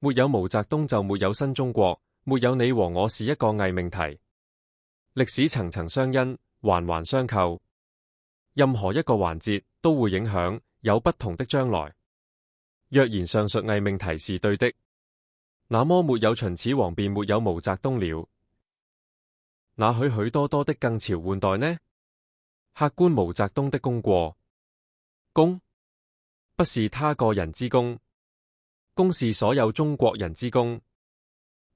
沒有毛澤東就沒有新中國，沒有你和我是一個偽命題。歷史層層相因，環環相扣，任何一個環節都會影響有不同的將來。若然上述偽命題是對的，那麼沒有秦始皇便沒有毛澤東了。那許多的更朝換代呢？客觀毛澤東的功過，功不是他個人之功，功是所有中國人之功，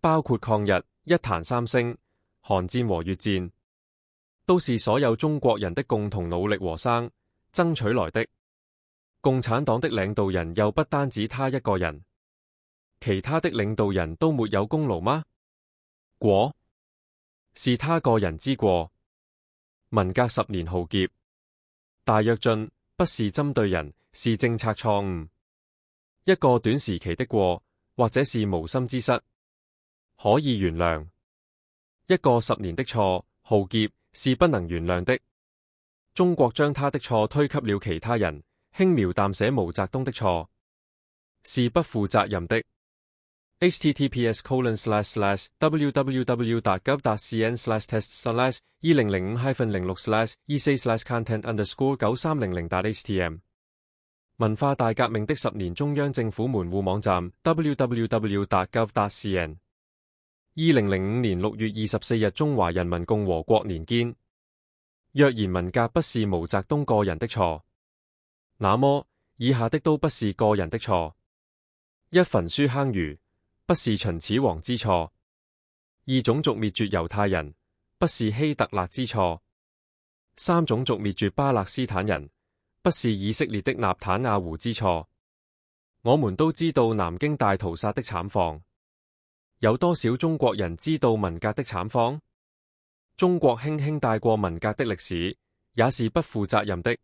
包括抗日、一壇三星、韓戰和越戰，都是所有中國人的共同努力和爭取來的。共產黨的領導人又不單止他一個人，其他的領導人都沒有功勞嗎？過是他個人之過。文革10年浩劫，大躍進不是針對人，是政策錯誤。一個短時期的過，或者是無心之失，可以原諒；一個10年的錯，浩劫是不能原諒的。中國將他的錯推給了其他人，輕描淡寫毛澤東的錯，是不負責任的。https://www.gov.cn/test/2005-06/24/content_9300.htm 文化大革命的10年中央政府門戶網站 www.gov.cn 2005年6月24日中華人民共和國年堅。若然文革不是毛澤東個人的錯，那麼以下的都不是個人的錯：一、焚書坑儒不是秦始皇之錯；二、種族滅絕猶太人不是希特勒之錯；三、種族滅絕巴勒斯坦人不是以色列的納坦亞胡之錯。我們都知道南京大屠殺的慘況，有多少中國人知道文革的慘況？中國輕輕帶過文革的歷史，也是不負責任的。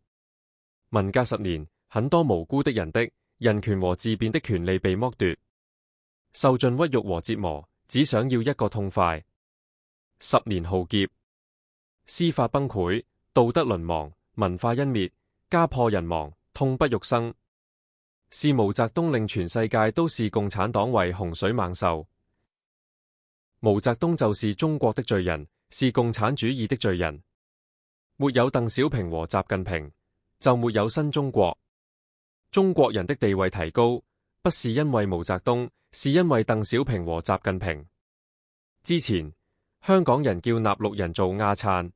文革10年，很多無辜的人的人權和自辯的權利被剝奪，受盡屈辱和折磨，只想要一個痛快。10年浩劫，司法崩潰，道德淪亡，文化湮滅，家破人亡，痛不欲生。是毛澤東令全世界都視共產黨為洪水猛獸。毛澤東就是中國的罪人，是共產主義的罪人。沒有鄧小平和習近平，就沒有新中國。中國人的地位提高，不是因為毛澤東，是因為鄧小平和習近平。之前香港人叫納陸人做亞燦，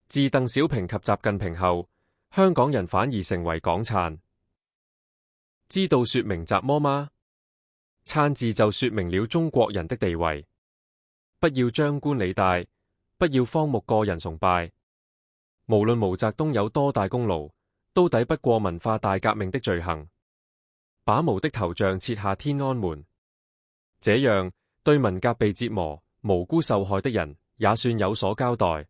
自鄧小平及習近平後，香港人反而成為港燦。知道說明習麼嗎？燦字就說明了中國人的地位。不要張冠李戴，不要荒漠個人崇拜。無論毛澤東有多大功勞，都抵不過文化大革命的罪行。把毛的頭像設下天安門，這樣對文革被折磨、無辜受害的人也算有所交代。